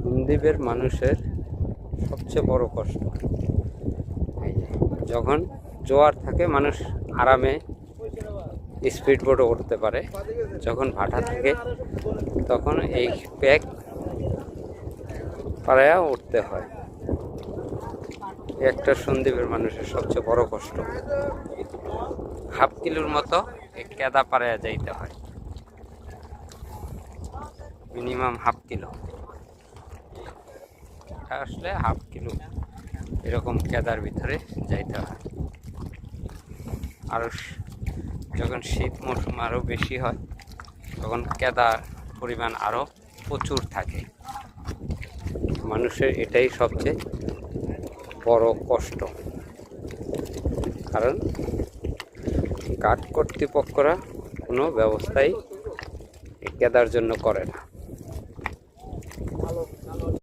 সন্দ্বীপের মানুষের সবচেয়ে বড় কষ্ট এই যে যখন জোয়ার থাকে মানুষ আরামে স্পিড বোটে উঠতে পারে, যখন ভাটা থাকে তখন এই প্যাক পাড়ায়া উঠতে হয়। একটা সন্দ্বীপের মানুষের সবচেয়ে বড় কষ্ট। হাফ কিলোর মতো এই কেদা পাড়ায়া যাইতে হয়, মিনিমাম হাফ কিলো, আসলে হাফ কিলো এরকম কেদার ভিতরে যাইতে হয়। আর যখন শীত মৌসুম আরও বেশি হয় তখন কেদার পরিমাণ আরও প্রচুর থাকে। মানুষের এটাই সবচেয়ে বড় কষ্ট, কারণ ঘাট কর্তৃপক্ষরা কোনো ব্যবস্থাই কেদার জন্য করে না।